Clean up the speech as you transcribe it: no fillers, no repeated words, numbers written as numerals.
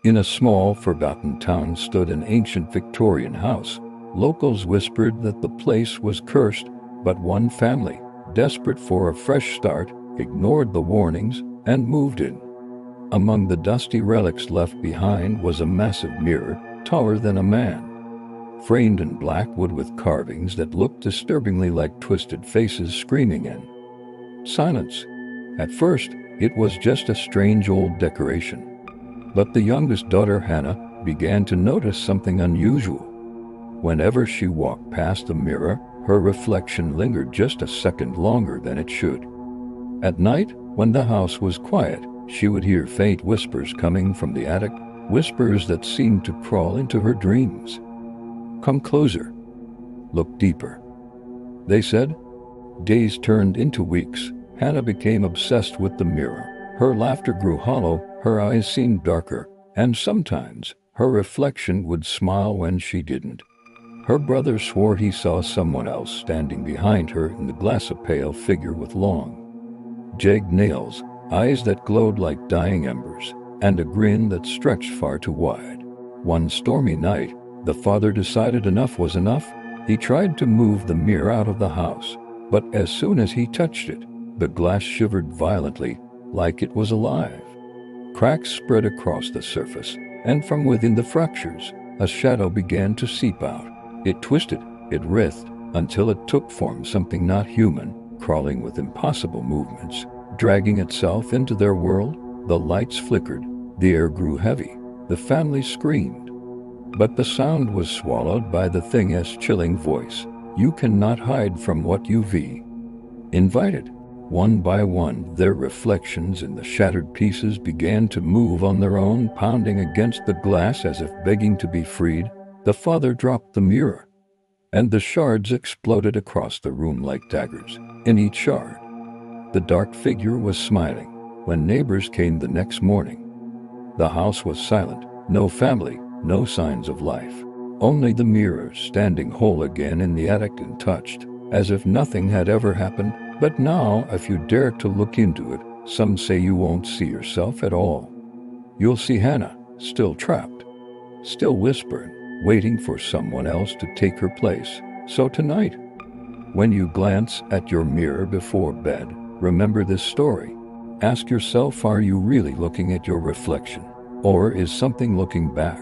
In a small, forgotten town stood an ancient Victorian house. Locals whispered that the place was cursed, but one family, desperate for a fresh start, ignored the warnings and moved in. Among the dusty relics left behind was a massive mirror, taller than a man, framed in black wood with carvings that looked disturbingly like twisted faces screaming in silence. At first, it was just a strange old decoration. But the youngest daughter, Hannah, began to notice something unusual. Whenever she walked past the mirror, her reflection lingered just a second longer than it should. At night, when the house was quiet, she would hear faint whispers coming from the attic, whispers that seemed to crawl into her dreams. "Come closer. Look deeper," they said. Days turned into weeks. Hannah became obsessed with the mirror. Her laughter grew hollow, her eyes seemed darker, and sometimes her reflection would smile when she didn't. Her brother swore he saw someone else standing behind her in the glass, a pale figure with long, jagged nails, eyes that glowed like dying embers, and a grin that stretched far too wide. One stormy night, the father decided enough was enough. He tried to move the mirror out of the house, but as soon as he touched it, the glass shivered violently, like it was alive. Cracks spread across the surface, and from within the fractures, a shadow began to seep out. It twisted, it writhed, until it took form, something not human, crawling with impossible movements, dragging itself into their world. The lights flickered, the air grew heavy, the family screamed. But the sound was swallowed by the thing's chilling voice. "You cannot hide from what you've invited." One by one, their reflections in the shattered pieces began to move on their own, pounding against the glass as if begging to be freed. The father dropped the mirror, and the shards exploded across the room like daggers. In each shard, the dark figure was smiling. When neighbors came the next morning, the house was silent. No family, no signs of life. Only the mirror standing whole again in the attic, untouched, as if nothing had ever happened. But now, if you dare to look into it, some say you won't see yourself at all. You'll see Hannah, still trapped, still whispering, waiting for someone else to take her place. So tonight, when you glance at your mirror before bed, remember this story. Ask yourself, are you really looking at your reflection? Or is something looking back?